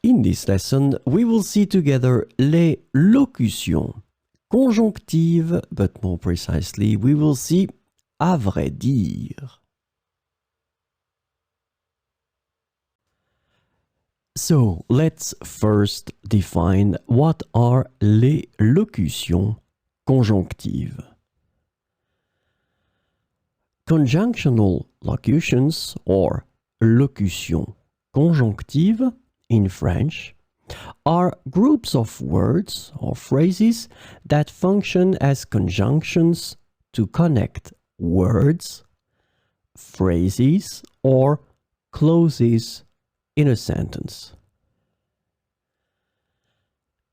In this lesson, we will see together les locutions, conjonctives, but more precisely, we will see à vrai dire. So, let's first define what are les locutions conjonctives. Conjunctional locutions, or locutions conjonctives in French, are groups of words or phrases that function as conjunctions to connect words, phrases, or clauses in a sentence.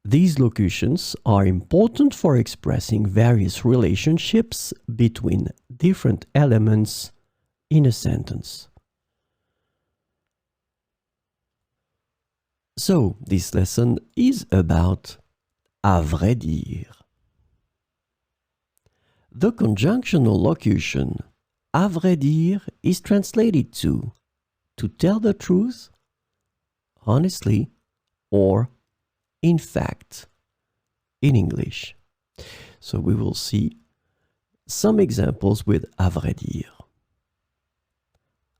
These locutions are important for expressing various relationships between different elements in a sentence. So, this lesson is about à vrai dire. The conjunctional locution à vrai dire is translated to tell the truth, honestly, or in fact, in English. So we will see some examples with à vrai dire.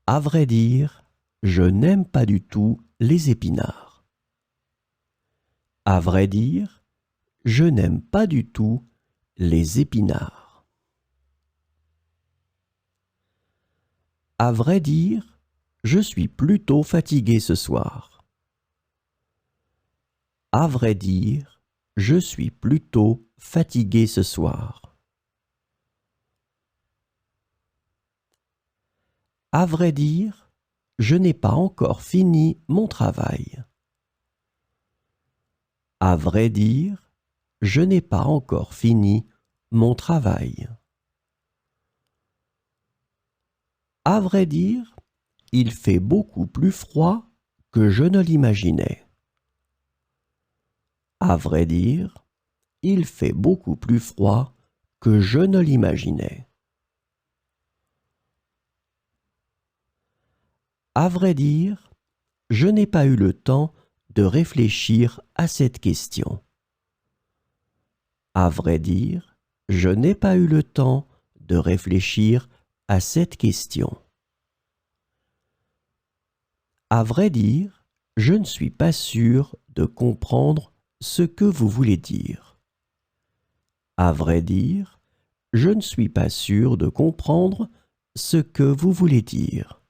À vrai dire, je n'aime pas du tout les épinards. À vrai dire, je n'aime pas du tout les épinards. À vrai dire, je suis plutôt fatigué ce soir. À vrai dire, je suis plutôt fatigué ce soir. À vrai dire, je n'ai pas encore fini mon travail. À vrai dire, je n'ai pas encore fini mon travail. À vrai dire, il fait beaucoup plus froid que je ne l'imaginais. À vrai dire, il fait beaucoup plus froid que je ne l'imaginais. À vrai dire, je n'ai pas eu le temps de réfléchir à cette question. À vrai dire, je n'ai pas eu le temps de réfléchir à cette question. À vrai dire, je ne suis pas sûr de comprendre ce que vous voulez dire. À vrai dire, je ne suis pas sûr de comprendre ce que vous voulez dire.